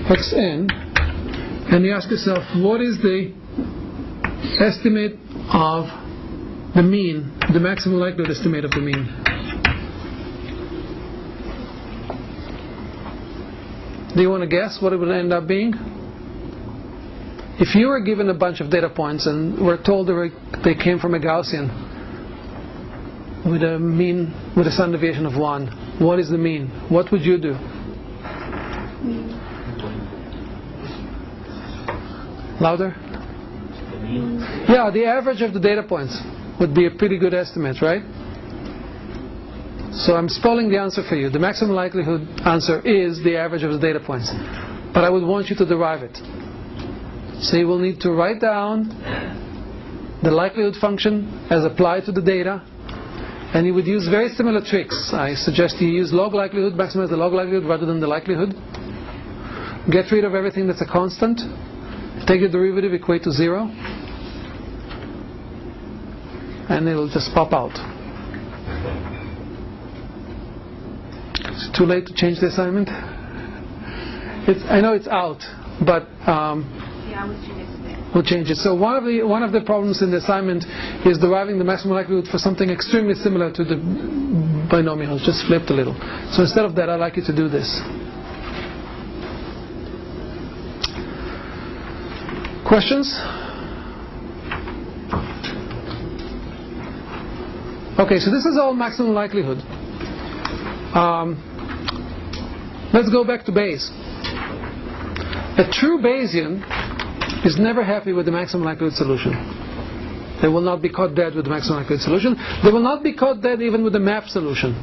xn, and you ask yourself, what is the estimate of the mean, the maximum likelihood estimate of the mean? Do you want to guess what it would end up being? If you were given a bunch of data points and were told they came from a Gaussian with a mean, with a standard deviation of 1, what is the mean? What would you do? Louder? Yeah, the average of the data points would be a pretty good estimate, right? So I'm spelling the answer for you. The maximum likelihood answer is the average of the data points. But I would want you to derive it. So you will need to write down the likelihood function as applied to the data, and you would use very similar tricks. I suggest you use log likelihood, maximize the log likelihood rather than the likelihood. Get rid of everything that's a constant. Take the derivative, equate to 0, and it'll just pop out. It's too late to change the assignment. I know it's out, but we'll change it. So one of the problems in the assignment is deriving the maximum likelihood for something extremely similar to the binomial, just flipped a little. So instead of that, I'd like you to do this. Questions? Okay, so this is all maximum likelihood. Let's go back to Bayes. A true Bayesian is never happy with the maximum likelihood solution. They will not be caught dead with the maximum likelihood solution. They will not be caught dead even with the map solution.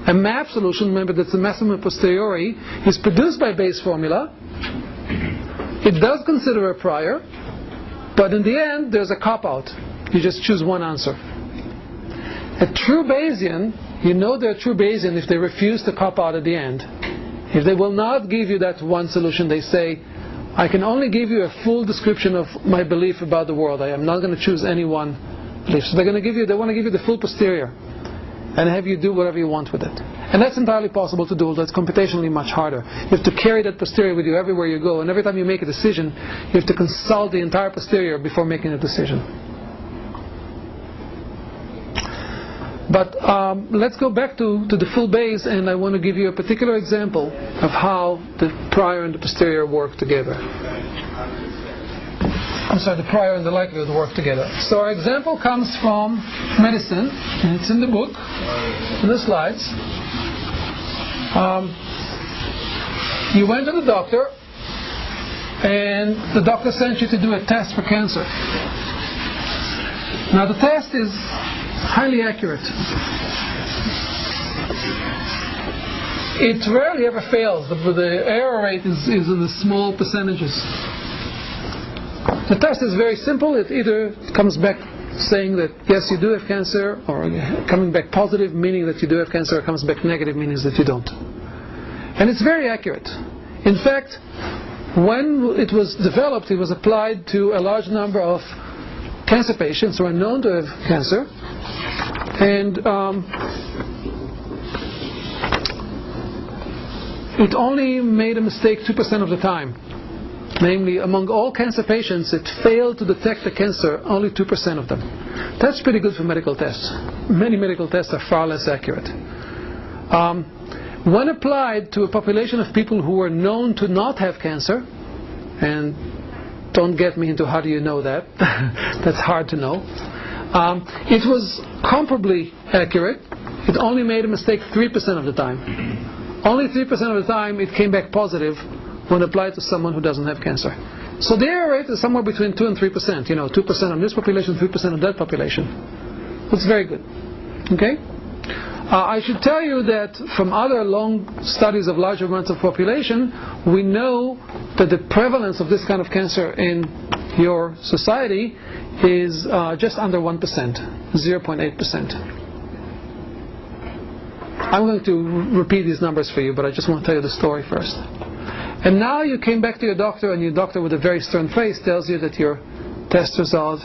A map solution, remember that's the maximum a posteriori, is produced by Bayes' formula. It does consider a prior, but in the end there's a cop-out. You just choose one answer. A true Bayesian, you know they're a true Bayesian if they refuse to cop-out at the end. If they will not give you that one solution, they say, I can only give you a full description of my belief about the world. I am not going to choose any one belief. So they want to give you the full posterior and have you do whatever you want with it. And that's entirely possible to do, although it's computationally much harder. You have to carry that posterior with you everywhere you go, and every time you make a decision, you have to consult the entire posterior before making a decision. But let's go back to the full Bayes, and I want to give you a particular example of how the prior and the posterior work together. I'm sorry, the prior and the likelihood work together. So our example comes from medicine, and it's in the book, in the slides. You went to the doctor, and the doctor sent you to do a test for cancer. Now the test is highly accurate. It rarely ever fails. The error rate is in the small percentages. The test is very simple. It either comes back saying that yes, you do have cancer, or coming back positive, meaning that you do have cancer, or comes back negative, meaning that you don't. And it's very accurate. In fact, when it was developed, it was applied to a large number of cancer patients who are known to have cancer, and it only made a mistake 2% of the time. Namely, among all cancer patients, it failed to detect the cancer, only 2% of them. That's pretty good for medical tests. Many medical tests are far less accurate. When applied to a population of people who were known to not have cancer, and don't get me into how do you know that, that's hard to know, it was comparably accurate. It only made a mistake 3% of the time. Only 3% of the time it came back positive when applied to someone who doesn't have cancer. So the error rate is somewhere between 2 and 3%. 2% on this population, 3% on that population. That's very good. Okay? I should tell you that from other long studies of large amounts of population, we know that the prevalence of this kind of cancer in your society is just under 1%, 0.8%. I'm going to repeat these numbers for you, but I just want to tell you the story first. And now you came back to your doctor, and your doctor with a very stern face tells you that your test result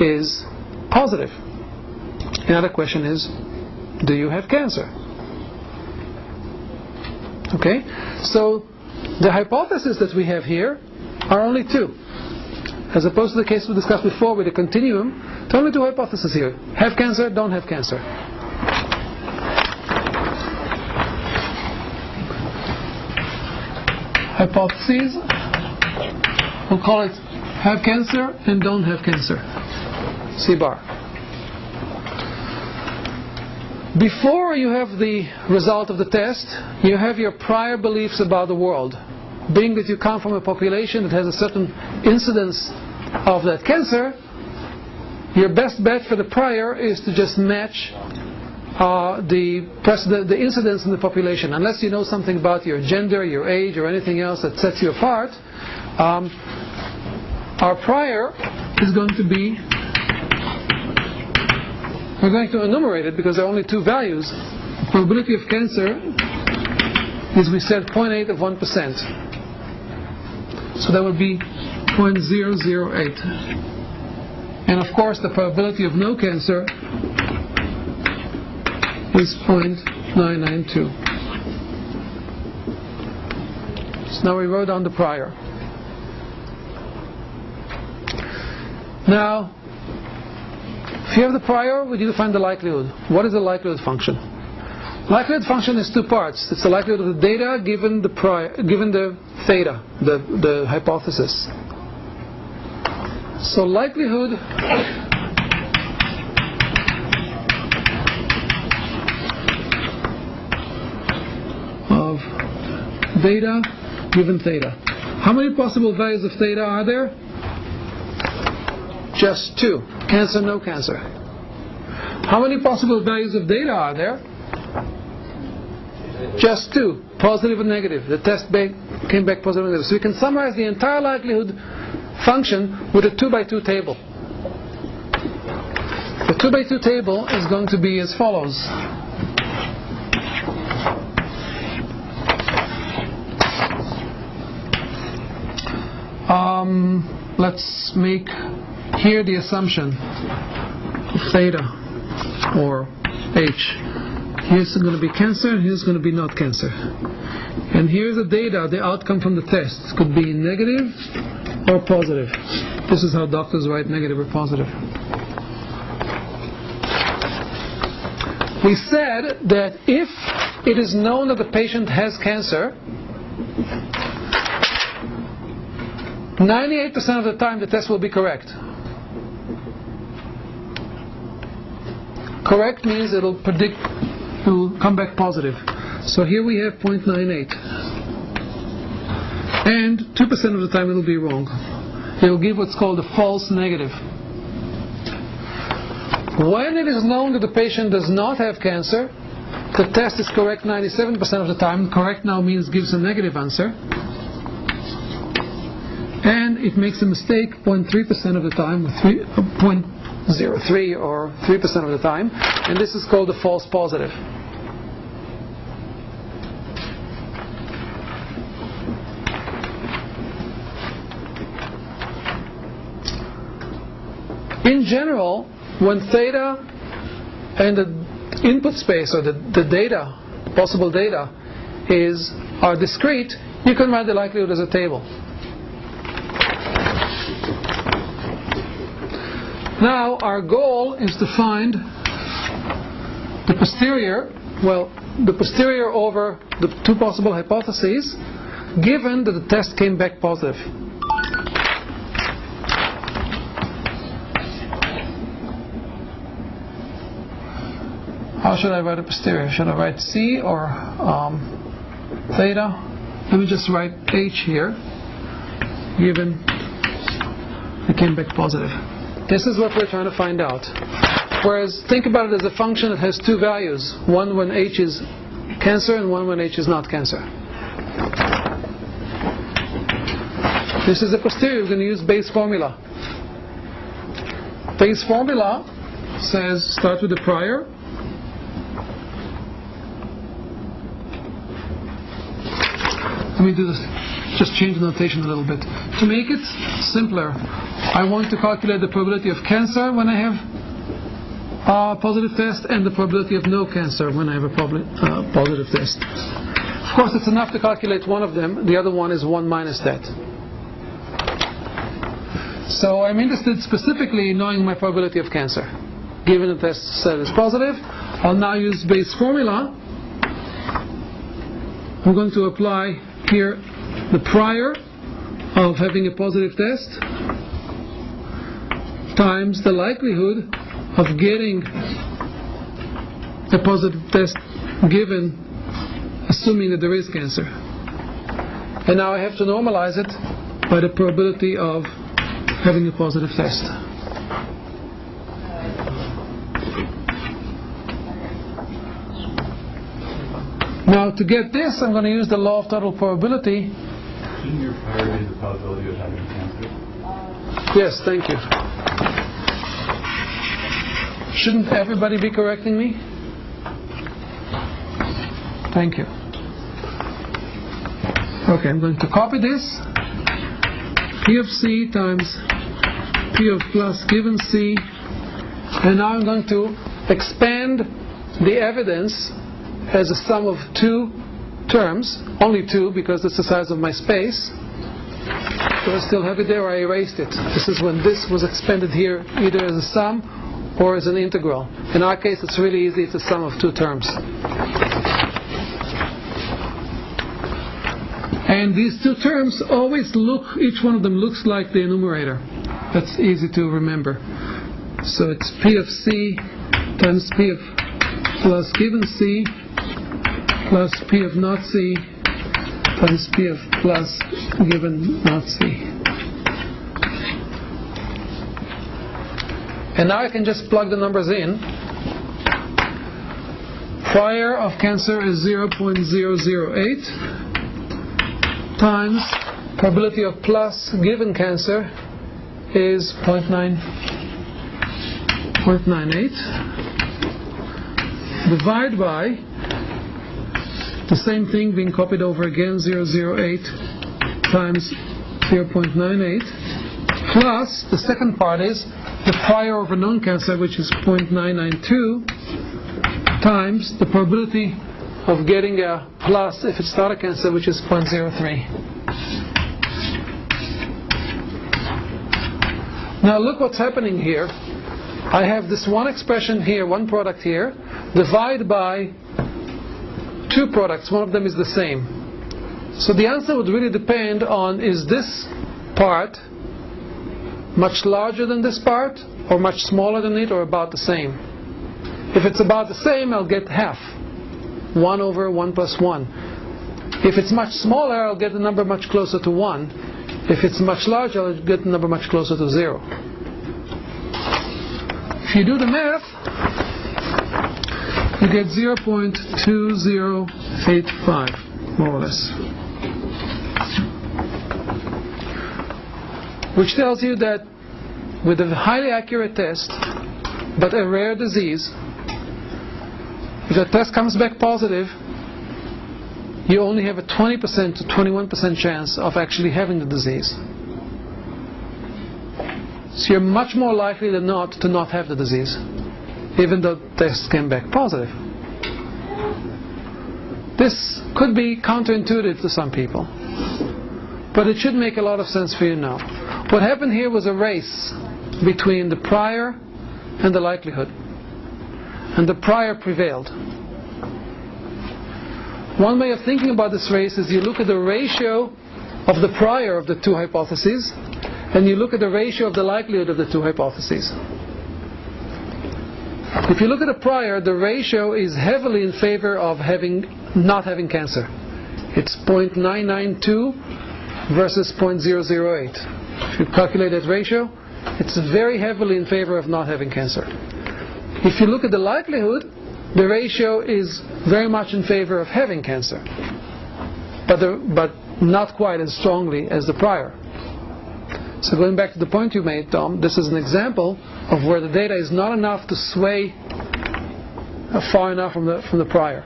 is positive. Another question is, do you have cancer? Okay? So the hypotheses that we have here are only two. As opposed to the case we discussed before with the continuum, there are only two hypotheses here. Have cancer, don't have cancer. hypotheses. We'll call it have cancer and don't have cancer. C bar. Before you have the result of the test, you have your prior beliefs about the world. Being that you come from a population that has a certain incidence of that cancer, your best bet for the prior is to just match the incidence in the population. Unless you know something about your gender, your age, or anything else that sets you apart, our prior is going to be, we're going to enumerate it because there are only two values. Probability of cancer is, we said, 0.8 of 1%. So that would be 0.008. And of course the probability of no cancer is 0.992. So now we wrote down the prior. Now, if you have the prior, we need to find the likelihood. What is the likelihood function? Likelihood function is two parts. It's the likelihood of the data given the theta, the hypothesis. So likelihood of data given theta. How many possible values of theta are there? Just two. Cancer, no cancer. How many possible values of data are there? Just two. Positive and negative. The test came back positive and negative. So we can summarize the entire likelihood function with a 2x2 table. The 2x2 table is going to be as follows. Let's make here the assumption theta or H. Here's going to be cancer, and here's going to be not cancer. And here's the data, the outcome from the test. It could be negative or positive. This is how doctors write negative or positive. We said that if it is known that the patient has cancer, 98% of the time the test will be correct. Correct means it will come back positive. So here we have 0.98. And 2% of the time it will be wrong. It will give what's called a false negative. When it is known that the patient does not have cancer, the test is correct 97% of the time. Correct now means gives a negative answer. And it makes a mistake 0.3% of the time, 0.03 or 3% of the time, and this is called a false positive. In general, when theta and the input space or the data, possible data, are discrete, you can write the likelihood as a table. Now our goal is to find the posterior over the two possible hypotheses, given that the test came back positive. How should I write a posterior? Should I write C or theta? Let me just write H here, given it came back positive. This is what we're trying to find out. Whereas, think about it as a function that has two values. One when H is cancer and one when H is not cancer. This is a posterior. We're going to use Bayes' formula. Bayes' formula says start with the prior. Let me do this. Just change the notation a little bit. To make it simpler, I want to calculate the probability of cancer when I have a positive test and the probability of no cancer when I have a positive test. Of course, it's enough to calculate one of them. The other one is 1 minus that. So I'm interested specifically in knowing my probability of cancer. Given the test set is positive, I'll now use Bayes' formula. I'm going to apply here the prior of having a positive test times the likelihood of getting a positive test given, assuming that there is cancer. And now I have to normalize it by the probability of having a positive test. Now to get this, I'm going to use the law of total probability. Shouldn't your prior be the probability of having cancer? Yes, thank you. Shouldn't everybody be correcting me? Thank you. Okay, I'm going to copy this. P of C times P of plus given C. And now I'm going to expand the evidence as a sum of two terms. Only two, because it's the size of my space. Do I still have it there, or I erased it? This is when this was expanded here, either as a sum or as an integral. In our case, it's really easy. It's a sum of two terms. And these two terms always look, each one of them looks like the enumerator. That's easy to remember. So it's P of C times P of plus given C plus P of not C times P of plus given not C. And now I can just plug the numbers in. Prior of cancer is 0.008 times probability of plus given cancer is 0.98. Divide by the same thing being copied over again, 0.008 times 0.98, plus the second part is the prior of a non-cancer, which is 0.992, times the probability of getting a plus if it's not a cancer, which is 0.03. Now look what's happening here. I have this one expression here, one product here, divide by two products, one of them is the same. So the answer would really depend on, is this part much larger than this part, or much smaller than it, or about the same? If it's about the same, I'll get half. 1 over 1 plus 1. If it's much smaller, I'll get the number much closer to 1. If it's much larger, I'll get the number much closer to 0. If you do the math, you get 0.2085, more or less. Which tells you that with a highly accurate test, but a rare disease, if the test comes back positive, you only have a 20% to 21% chance of actually having the disease. So you're much more likely than not to not have the disease, even though the test came back positive. This could be counterintuitive to some people, but it should make a lot of sense for you now. What happened here was a race between the prior and the likelihood, and the prior prevailed. One way of thinking about this race is you look at the ratio of the prior of the two hypotheses, and you look at the ratio of the likelihood of the two hypotheses. If you look at the prior, the ratio is heavily in favor of not having cancer. It's 0.992 versus 0.008. If you calculate that ratio, it's very heavily in favor of not having cancer. If you look at the likelihood, the ratio is very much in favor of having cancer, but not quite as strongly as the prior. So going back to the point you made, Tom, this is an example of where the data is not enough to sway far enough from the prior.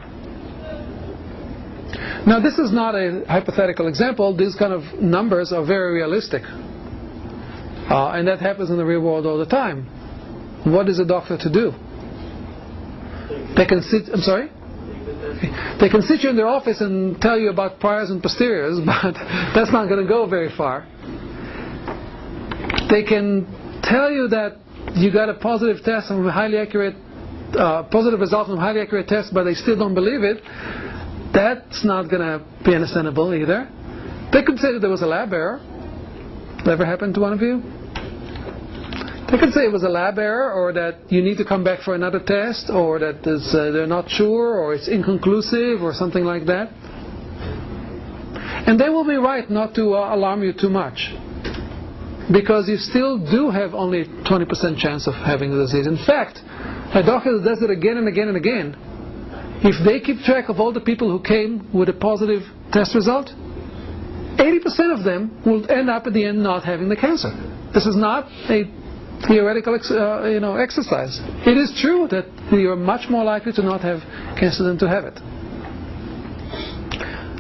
Now this is not a hypothetical example. These kind of numbers are very realistic. And that happens in the real world all the time. What is a doctor to do? They can sit, I'm sorry? They can sit you in their office and tell you about priors and posteriors, but that's not going to go very far. They can tell you that you got a positive test from a highly accurate, positive result from a highly accurate test, but they still don't believe it. That's not going to be understandable either. They could say that there was a lab error. That ever happened to one of you? They could say it was a lab error, or that you need to come back for another test, or that they're not sure, or it's inconclusive, or something like that. And they will be right not to alarm you too much, because you still do have only 20% chance of having the disease. In fact, a doctor does it again and again and again. If they keep track of all the people who came with a positive test result, 80% of them will end up at the end not having the cancer. This is not a theoretical exercise. It is true that you are much more likely to not have cancer than to have it.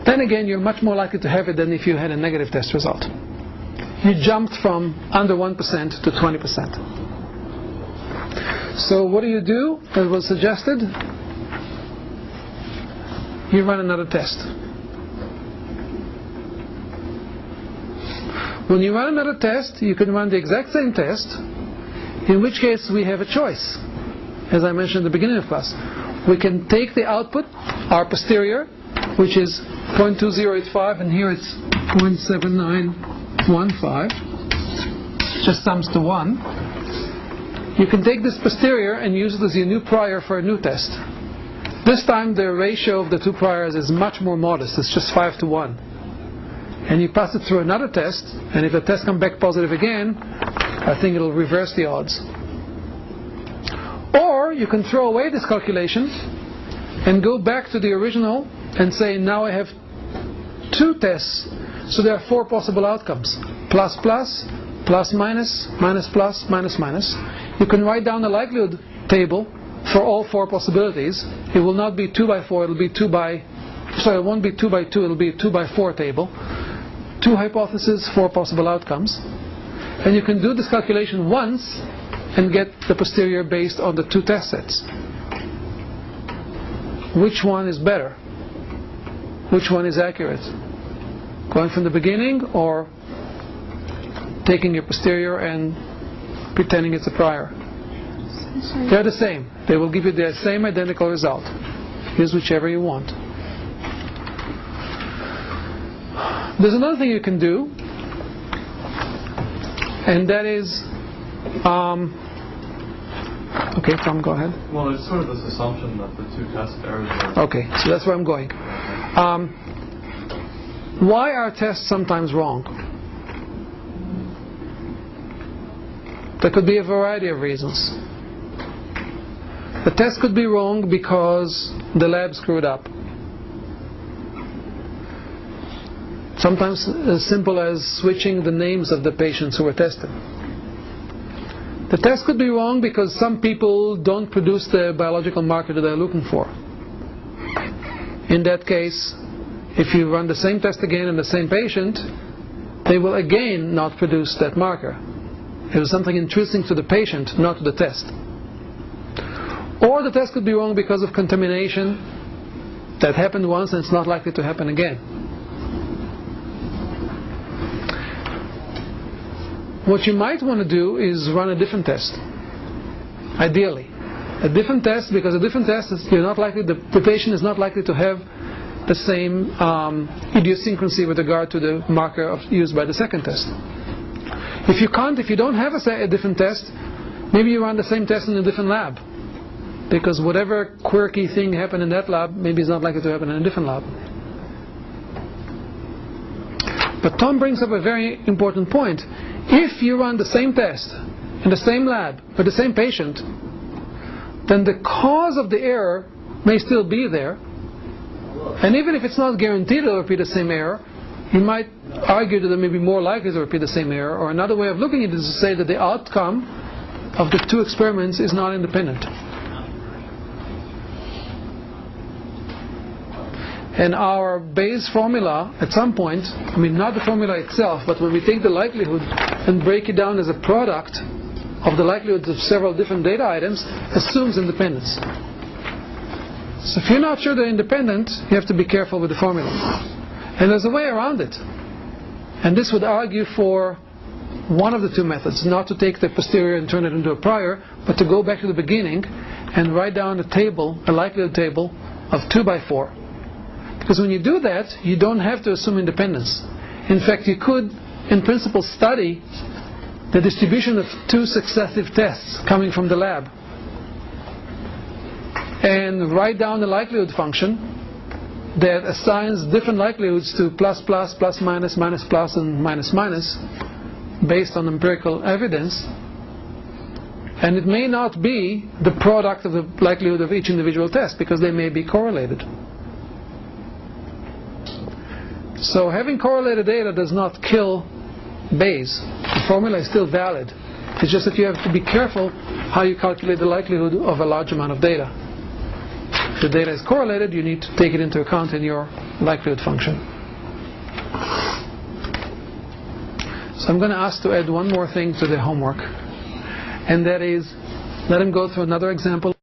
Then again, you're much more likely to have it than if you had a negative test result. You jumped from under 1% to 20%. So what do? As was suggested, you run another test. When you run another test, you can run the exact same test, in which case we have a choice. As I mentioned at the beginning of class, we can take the output, our posterior, which is 0.2085, and here it's 0.7915, just sums to 1. You can take this posterior and use it as your new prior for a new test. This time the ratio of the two priors is much more modest, it's just 5 to 1. And you pass it through another test, and if the test comes back positive again, I think it'll reverse the odds. Or you can throw away this calculation and go back to the original and say, now I have two tests, so there are 4 possible outcomes. Plus plus, plus minus, minus plus, minus minus. You can write down a likelihood table for all 4 possibilities. It will not be 2 by 4, it won't be 2 by 2, it'll be a 2 by 4 table. 2 hypotheses, 4 possible outcomes. And you can do this calculation once and get the posterior based on the 2 test sets. Which one is better? Which one is accurate? Going from the beginning, or taking your posterior and pretending it's a prior? They're the same. They will give you the same identical result. Use whichever you want. There's another thing you can do, and that is, okay, Tom, go ahead. Well, there's sort of this assumption that the 2 test errors are... Okay, so that's where I'm going. Why are tests sometimes wrong? There could be a variety of reasons. The test could be wrong because the lab screwed up. Sometimes as simple as switching the names of the patients who were tested. The test could be wrong because some people don't produce the biological marker that they're looking for. In that case, if you run the same test again in the same patient, they will again not produce that marker. It was something intrinsic to the patient, not to the test. Or the test could be wrong because of contamination that happened once and it's not likely to happen again. What you might want to do is run a different test. Ideally. A different test, because a different test is the patient is not likely to have the same idiosyncrasy with regard to the marker used by the second test. If you don't have a different test, maybe you run the same test in a different lab. Because whatever quirky thing happened in that lab, maybe it's not likely to happen in a different lab. But Tom brings up a very important point. If you run the same test in the same lab with the same patient, then the cause of the error may still be there. And even if it's not guaranteed to repeat the same error, you might argue that it may be more likely to repeat the same error. Or another way of looking at it is to say that the outcome of the 2 experiments is not independent. And our Bayes formula, at some point, not the formula itself, but when we take the likelihood and break it down as a product of the likelihoods of several different data items, assumes independence. So if you're not sure they're independent, you have to be careful with the formula. And there's a way around it. And this would argue for one of the 2 methods, not to take the posterior and turn it into a prior, but to go back to the beginning and write down a likelihood table of 2 by 4. Because when you do that, you don't have to assume independence. In fact, you could, in principle, study the distribution of two successive tests coming from the lab and write down a likelihood function that assigns different likelihoods to plus, plus, plus, minus, minus, plus, and minus, minus based on empirical evidence. And it may not be the product of the likelihood of each individual test because they may be correlated. So having correlated data does not kill Bayes. The formula is still valid. It's just that you have to be careful how you calculate the likelihood of a large amount of data. If the data is correlated, you need to take it into account in your likelihood function. So I'm going to ask to add one more thing to the homework, and that is let him go through another example.